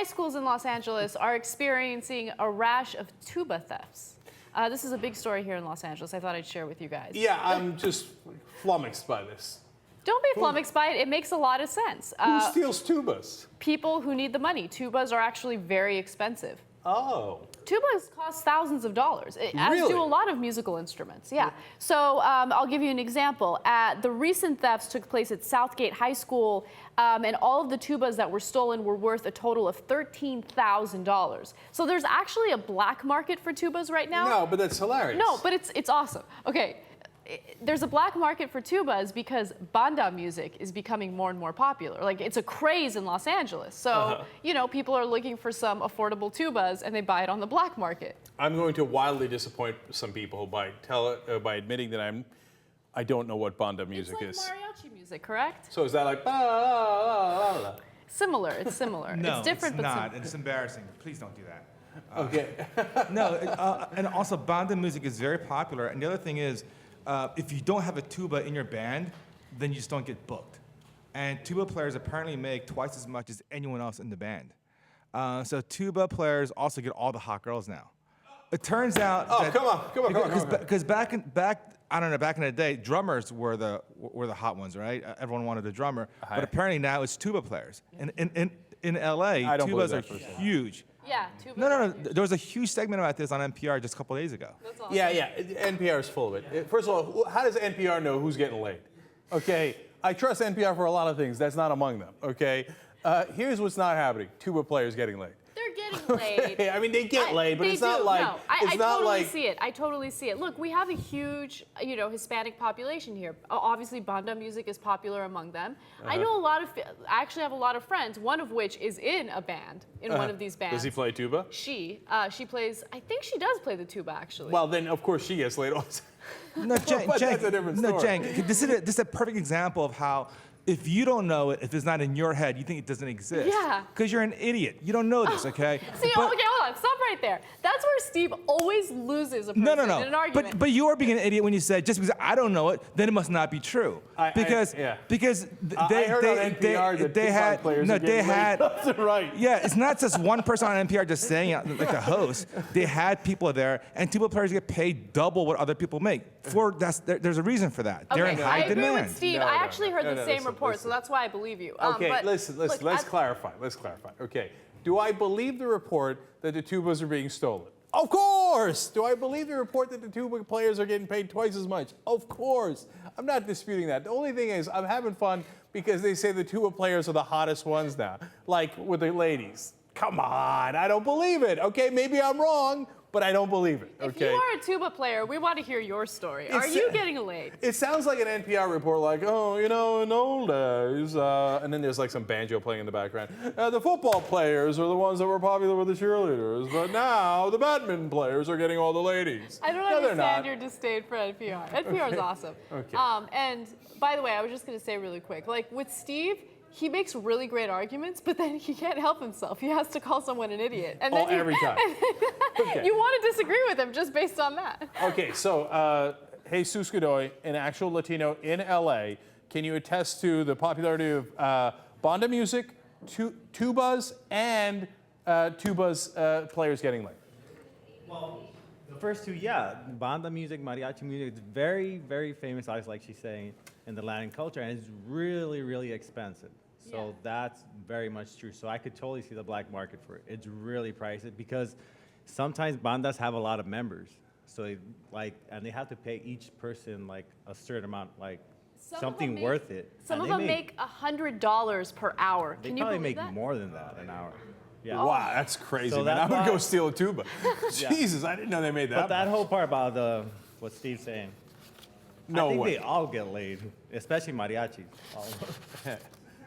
schools in Los Angeles are experiencing a rash of tuba thefts. This is a big story here in Los Angeles. I thought I'd share with you guys. Yeah, I'm just flummoxed by this. Don't be flummoxed by it. It makes a lot of sense. Who steals tubas? People who need the money. Tubas are actually very expensive. Oh. Tubas cost thousands of dollars, as Really? do a lot of musical instruments. Yeah. So I'll give you an example. The recent thefts took place at Southgate High School, and all of the tubas that were stolen were worth a total of $13,000. So there's actually a black market for tubas right now. No, but that's hilarious. No, but it's awesome. Okay. There's a black market for tubas because banda music is becoming more and more popular. Like, it's a craze in Los Angeles. So, you know, people are looking for some affordable tubas and they buy it on the black market. I'm going to wildly disappoint some people by admitting that I don't know what banda music is. It's like mariachi music, correct? So is that like ba la la la? Similar. It's similar. No, it's different, it's but not. similar. It's embarrassing. Please don't do that. Okay. No, and also banda music is very popular. And the other thing is, if you don't have a tuba in your band, then you just don't get booked. And tuba players apparently make twice as much as anyone else in the band. So tuba players also get all the hot girls now. It turns out that come on. because back in the day, drummers were the hot ones, right? Everyone wanted a drummer, but apparently now it's tuba players. And in LA, tubas are huge. Yeah, tubas. No. There was a huge segment about this on NPR just a couple days ago. That's awesome. Yeah. NPR is full of it. First of all, how does NPR know who's getting laid? Okay, I trust NPR for a lot of things. That's not among them. Okay, here's what's not happening: tuba players getting laid. They're getting laid. Okay, I mean, they get laid, but it's not like I totally see it. I totally see it. Look, we have a huge, Hispanic population here. Obviously, banda music is popular among them. I know I actually have a lot of friends. One of which is in a band, in one of these bands. Does he play tuba? She plays. I think she does play the tuba actually. Well, then of course she gets laid all the time. No, Cenk, But that's a different story. No, Cenk, this is a perfect example of how if you don't know it, if it's not in your head, you think it doesn't exist. Yeah. Because you're an idiot. You don't know this, okay? See, okay, hold on. Stop right there. That's where Steve always loses a person in an argument. But you are being an idiot when you say just because I don't know it, then it must not be true. Because I heard on NPR that they had players are getting laid. That's right. Yeah, it's not just one person on NPR just saying it like a host. They had people there, and tuba players get paid double what other people make. There's a reason for that. They're in high I agree demand. with Steve. I actually heard the same report, so that's why I believe you. Okay, but listen. look, Let's clarify. Okay, do I believe the report that the tubas are being stolen? Of course. Do I believe the report that the tuba players are getting paid twice as much? Of course. I'm not disputing that. The only thing is, I'm having fun because they say the tuba players are the hottest ones now, like with the ladies. Come on, I don't believe it. Okay, maybe I'm wrong, but I don't believe it. Okay. If you are a tuba player, we want to hear your story. Are you getting laid? It sounds like an NPR report, like, oh, in old days, and then there's like some banjo playing in the background. The football players are the ones that were popular with the cheerleaders, but now the badminton players are getting all the ladies. I don't understand your disdain for NPR. NPR is awesome. Okay. And by the way, I was just going to say really quick, like with Steve, he makes really great arguments, but then he can't help himself. He has to call someone an idiot. And then every time. Okay. You want to disagree with him just based on that. Okay, so Jesus Godoy, an actual Latino in LA, can you attest to the popularity of banda music, tubas, and tubas players getting laid? Well, the first two, yeah. Banda music, mariachi music, it's very, very famous, like she's saying, in the Latin culture, and it's really, really expensive. So that's very much true. So I could totally see the black market for it. It's really pricey because sometimes bandas have a lot of members. So they have to pay each person like a certain amount, like something worth it. Some of them make $100 per hour. They Can you probably believe make that? more than that an hour. Yeah. Wow, that's crazy, So man. I that's would go why- steal a tuba. Jesus, I didn't know they made that. But that much. whole part about what Steve's saying, No I think way. they all get laid, especially mariachis. All of them.